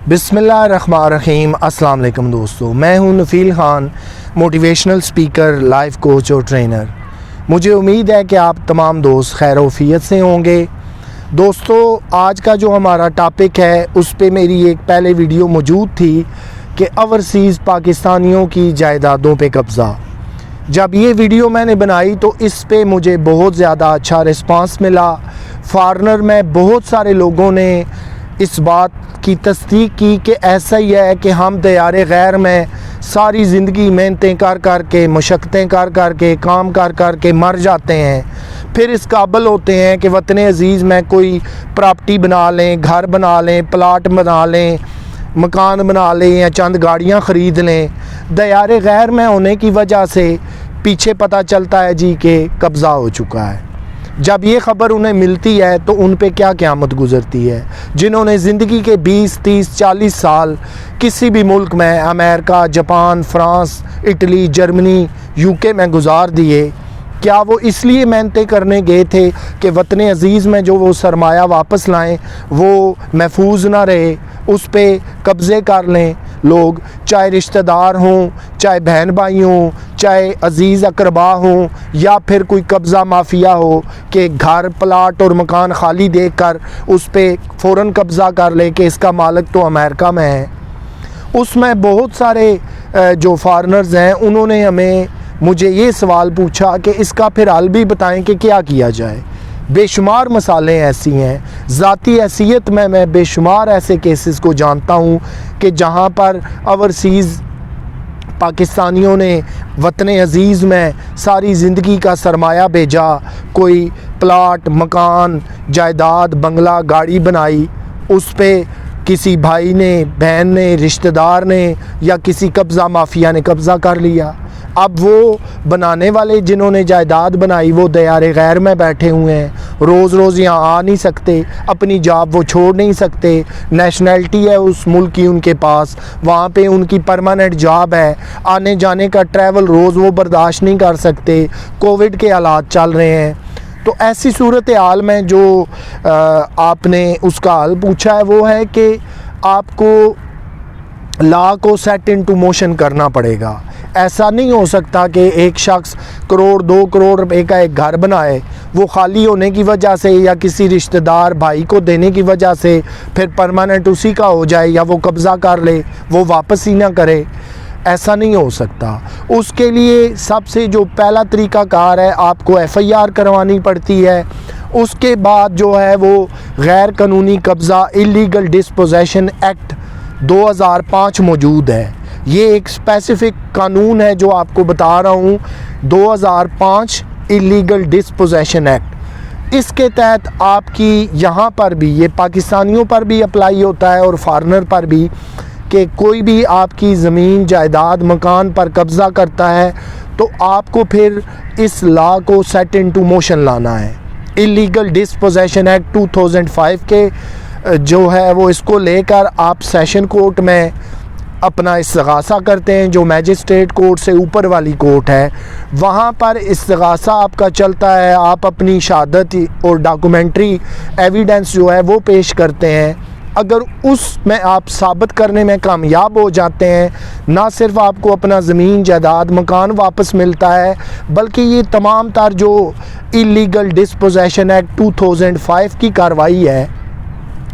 बिस्मिल्लाहिर्रहमानिर्रहीम। अस्सलाम वालेकुम दोस्तों, मैं हूं Nafeel Khan, motivational speaker, life coach और ट्रेनर। मुझे उम्मीद है कि आप तमाम दोस्त खैर वफियत से होंगे। दोस्तों, आज का जो हमारा टॉपिक है उस पे मेरी एक पहले वीडियो मौजूद थी कि ओवरसीज़ पाकिस्तानियों की जायदादों पे कब्ज़ा। जब ये वीडियो मैंने बनाई तो इस पे मुझे बहुत ज़्यादा अच्छा रिस्पांस मिला। फॉरेनर में बहुत सारे लोगों ने इस बात की तस्दीक की कि ऐसा ही है कि हम दियार गैर में सारी ज़िंदगी मेहनतें कर कर के, मशक्क़तें कर कर के, काम कर कर के मर जाते हैं, फिर इस काबिल होते हैं कि वतन अज़ीज़ में कोई प्रॉपर्टी बना लें, घर बना लें, प्लाट बना लें, मकान बना लें या चंद गाड़ियाँ ख़रीद लें। दियार गैर में होने की वजह से पीछे पता चलता है जी कि कब्ज़ा हो चुका है। जब ये ख़बर उन्हें मिलती है तो उन पे क्या क़यामत गुज़रती है, जिन्होंने ज़िंदगी के 20, 30, 40 साल किसी भी मुल्क में, America, Japan, France, Italy, Germany, UK में गुजार दिए। क्या वो इसलिए मेहनतें करने गए थे कि वतन अज़ीज़ में जो वो सरमाया वापस लाएं वो महफूज ना रहे, उस पे कब्ज़े कर लें लोग, चाहे रिश्तेदार हों, चाहे बहन भाई हों, चाहे अज़ीज़ अकरबा हों, या फिर कोई कब्ज़ा माफिया हो कि घर, प्लाट और मकान खाली देख कर उस पे फ़ौरन कब्ज़ा कर ले कि इसका मालिक तो अमेरिका में है। उसमें बहुत सारे जो फॉरेनर्स हैं उन्होंने मुझे ये सवाल पूछा कि इसका फिर हल भी बताएं कि क्या किया जाए। बेशुमार मसालें ऐसी हैं, ज़ाती हैसियत में मैं बेशुमार ऐसे केसेस को जानता हूँ कि जहाँ पर ओवरसीज़ पाकिस्तानियों ने वतन अज़ीज़ में सारी ज़िंदगी का सरमाया भेजा, कोई प्लाट, मकान, जायदाद, बंगला, गाड़ी बनाई, उस पे किसी भाई ने, बहन ने, रिश्तेदार ने या किसी कब्ज़ा माफिया ने कब्ज़ा कर लिया। अब वो बनाने वाले जिन्होंने जायदाद बनाई वो दियार गैर में बैठे हुए हैं, रोज़ रोज़ यहाँ आ नहीं सकते, अपनी जॉब वो छोड़ नहीं सकते, नेशनैलिटी है उस मुल्क की उनके पास, वहाँ पे उनकी परमानेंट जॉब है, आने जाने का ट्रैवल रोज़ वो बर्दाश्त नहीं कर सकते, कोविड के हालात चल रहे हैं। तो ऐसी सूरत हाल में जो आपने उसका हल पूछा है वो है कि आपको लॉ को सेट इनटू मोशन करना पड़ेगा। ऐसा नहीं हो सकता कि एक शख्स करोड़, 2 करोड़ रुपए का एक घर बनाए, वो खाली होने की वजह से या किसी रिश्तेदार भाई को देने की वजह से फिर परमानेंट उसी का हो जाए या वो कब्ज़ा कर ले, वो वापस ही ना करे। ऐसा नहीं हो सकता। उसके लिए सबसे जो पहला तरीक़ाकार है, आपको FIR करवानी पड़ती है। उसके बाद जो है वो गैर कानूनी कब्ज़ा, इलीगल डिस्पोजेशन एक्ट 2005 मौजूद है। ये एक स्पेसिफ़िक कानून है जो आपको बता रहा हूँ, 2005 इलीगल डिस्पोजेशन एक्ट। इसके तहत आपकी यहाँ पर भी, ये पाकिस्तानियों पर भी अप्लाई होता है और फॉरेनर पर भी, कि कोई भी आपकी ज़मीन, जायदाद, मकान पर कब्ज़ा करता है तो आपको फिर इस लॉ को सेट इनटू मोशन लाना है। इलीगल डिस्पोजेशन एक्ट 2005 के जो है वो इसको लेकर आप सेशन कोर्ट में अपना इस्तिगासा करते हैं, जो मैजिस्ट्रेट कोर्ट से ऊपर वाली कोर्ट है, वहाँ पर इस्तिगासा आपका चलता है। आप अपनी शहादत और डॉक्यूमेंट्री एविडेंस जो है वो पेश करते हैं। अगर उसमें आप साबित करने में कामयाब हो जाते हैं, ना सिर्फ आपको अपना ज़मीन, जायदाद, मकान वापस मिलता है, बल्कि ये तमाम तर जो इलीगल डिस्पोजेशन एक्ट 2005 की कार्रवाई है,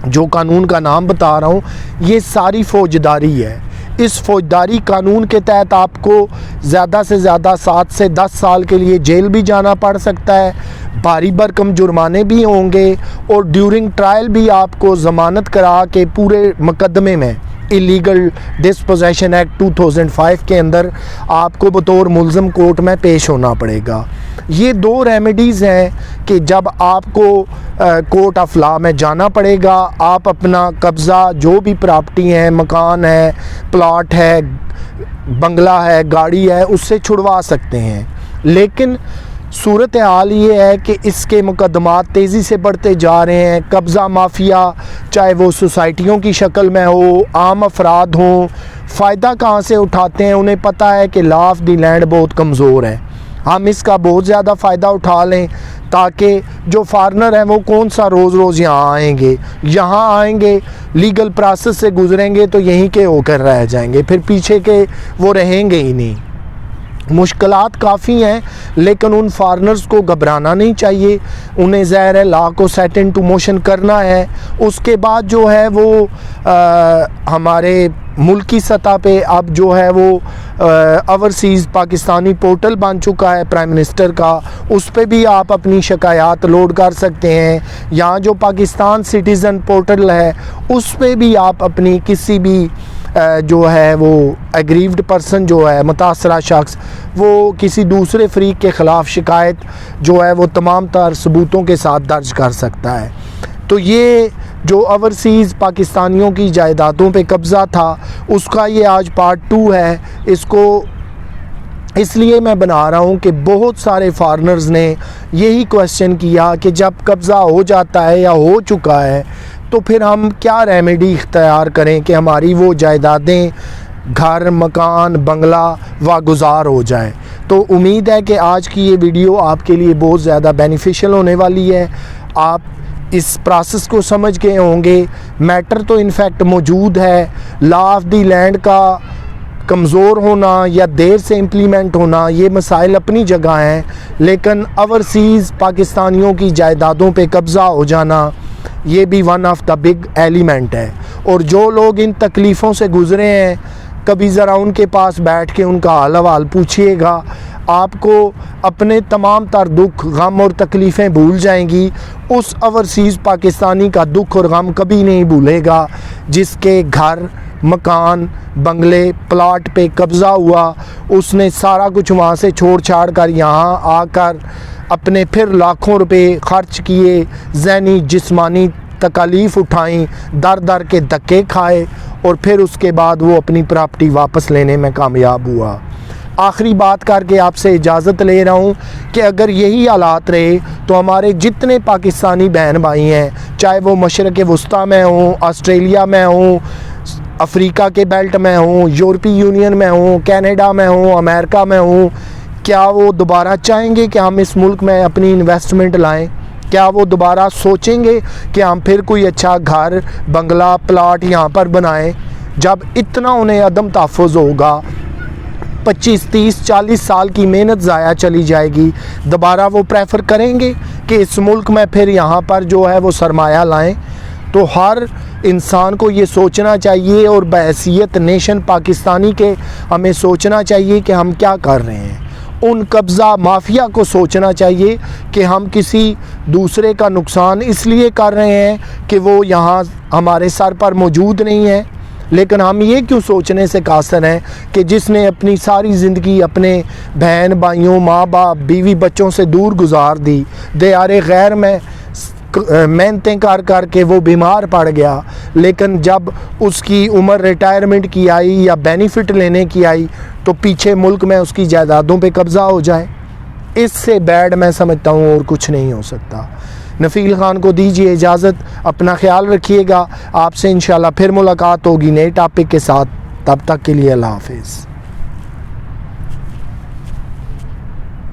जो कानून का नाम बता रहा हूँ, ये सारी फौजदारी है। इस फौजदारी कानून के तहत आपको ज़्यादा से ज़्यादा 7 से 10 साल के लिए जेल भी जाना पड़ सकता है, भारी भरकम जुर्माने भी होंगे और ड्यूरिंग ट्रायल भी आपको ज़मानत करा के पूरे मुकदमे में इलीगल डिस्पोजेशन एक्ट 2005 के अंदर आपको बतौर मुल्ज़म कोर्ट में पेश होना पड़ेगा। ये 2 रेमेडीज़ हैं कि जब आपको कोर्ट ऑफ लॉ में जाना पड़ेगा, आप अपना कब्ज़ा, जो भी प्रॉपर्टी है, मकान है, प्लॉट है, बंगला है, गाड़ी है, उससे छुड़वा सकते हैं। लेकिन सूरत हाल ये है कि इसके मुकदमात तेज़ी से बढ़ते जा रहे हैं। कब्ज़ा माफिया, चाहे वो सोसाइटियों की शक्ल में हो, आम अफराद हों, फ़ायदा कहाँ से उठाते हैं? उन्हें पता है कि लॉ ऑफ द लैंड बहुत कमज़ोर है, हम इसका बहुत ज़्यादा फ़ायदा उठा लें تاکہ جو فارنر ہیں وہ کون سا روز روز یہاں آئیں گے لیگل پروسیس سے گزریں گے تو یہیں کے ہو کر رہ جائیں گے، پھر پیچھے کے وہ رہیں گے ہی نہیں۔ مشکلات کافی ہیں لیکن ان فارنرز کو گھبرانا نہیں چاہیے، انہیں ظاہر ہے لا کو سیٹ انٹو موشن کرنا ہے۔ اس کے بعد جو ہے وہ ہمارے ملکی سطح پہ اب جو ہے وہ اوورسیز پاکستانی پورٹل بن چکا ہے پرائم منسٹر کا، اس پہ بھی آپ اپنی شکایات لوڈ کر سکتے ہیں۔ یہاں جو پاکستان سٹیزن پورٹل ہے اس پہ بھی آپ اپنی کسی بھی جو ہے وہ ایگریوڈ پرسن جو ہے متاثرہ شخص وہ کسی دوسرے فریق کے خلاف شکایت جو ہے وہ تمام تر ثبوتوں کے ساتھ درج کر سکتا ہے۔ تو یہ جو اوورسیز پاکستانیوں کی جائیدادوں پہ قبضہ تھا اس کا یہ آج پارٹ 2 ہے۔ اس کو اس لیے میں بنا رہا ہوں کہ بہت سارے فارنرز نے یہی کویسچن کیا کہ جب قبضہ ہو جاتا ہے یا ہو چکا ہے تو پھر ہم کیا ریمیڈی اختیار کریں کہ ہماری وہ جائیدادیں گھر، مکان، بنگلہ واگزار ہو جائیں۔ تو امید ہے کہ آج کی یہ ویڈیو آپ کے لیے بہت زیادہ بینیفیشل ہونے والی ہے، آپ اس پروسیس کو سمجھ گئے ہوں گے۔ میٹر تو انفیکٹ موجود ہے، لا آف دی لینڈ کا کمزور ہونا یا دیر سے امپلیمنٹ ہونا یہ مسائل اپنی جگہ ہیں، لیکن اوورسیز پاکستانیوں کی جائیدادوں پہ قبضہ ہو جانا یہ بھی one of the big element ہے۔ اور جو لوگ ان تکلیفوں سے گزرے ہیں کبھی ذرا ان کے پاس بیٹھ کے ان کا حال احوال پوچھیے گا، آپ کو اپنے تمام تر دکھ، غم اور تکلیفیں بھول جائیں گی۔ اس اوورسیز پاکستانی کا دکھ اور غم کبھی نہیں بھولے گا جس کے گھر، مکان، بنگلے، پلاٹ پہ قبضہ ہوا، اس نے سارا کچھ وہاں سے چھوڑ چھاڑ کر یہاں آ کر اپنے پھر لاکھوں روپے خرچ کیے، ذہنی جسمانی تکالیف اٹھائیں، در در کے دھکے کھائے اور پھر اس کے بعد وہ اپنی پراپرٹی واپس لینے میں کامیاب ہوا۔ آخری بات کر کے آپ سے اجازت لے رہا ہوں کہ اگر یہی حالات رہے تو ہمارے جتنے پاکستانی بہن بھائی ہیں، چاہے وہ مشرق وسطیٰ میں ہوں، آسٹریلیا میں ہوں، افریقہ کے بیلٹ میں ہوں، یورپی یونین میں ہوں، کینیڈا میں ہوں، امریکہ میں ہوں، کیا وہ دوبارہ چاہیں گے کہ ہم اس ملک میں اپنی انویسٹمنٹ لائیں؟ کیا وہ دوبارہ سوچیں گے کہ ہم پھر کوئی اچھا گھر، بنگلہ، پلاٹ یہاں پر بنائیں؟ جب اتنا انہیں عدم تحفظ ہوگا، 25، 30، 40 سال کی محنت ضائع چلی جائے گی، دوبارہ وہ پریفر کریں گے کہ اس ملک میں پھر یہاں پر جو ہے وہ سرمایہ لائیں؟ تو ہر انسان کو یہ سوچنا چاہیے اور بحیثیت نیشن پاکستانی کے ہمیں سوچنا چاہیے کہ ہم کیا کر رہے ہیں۔ ان قبضہ مافیا کو سوچنا چاہیے کہ ہم کسی دوسرے کا نقصان اس لیے کر رہے ہیں کہ وہ یہاں ہمارے سر پر موجود نہیں ہے، لیکن ہم یہ کیوں سوچنے سے قاصر ہیں کہ جس نے اپنی ساری زندگی اپنے بہن بھائیوں، ماں باپ، بیوی بچوں سے دور گزار دی، دیار غیر میں محنتیں کر کے وہ بیمار پڑ گیا، لیکن جب اس کی عمر ریٹائرمنٹ کی آئی یا بینیفٹ لینے کی آئی تو پیچھے ملک میں اس کی جائیدادوں پہ قبضہ ہو جائے، اس سے بیڈ میں سمجھتا ہوں اور کچھ نہیں ہو سکتا۔ نفیل خان کو دیجیے اجازت، اپنا خیال رکھیے گا، آپ سے انشاءاللہ پھر ملاقات ہوگی نئے ٹاپک کے ساتھ، تب تک کے لیے اللہ حافظ۔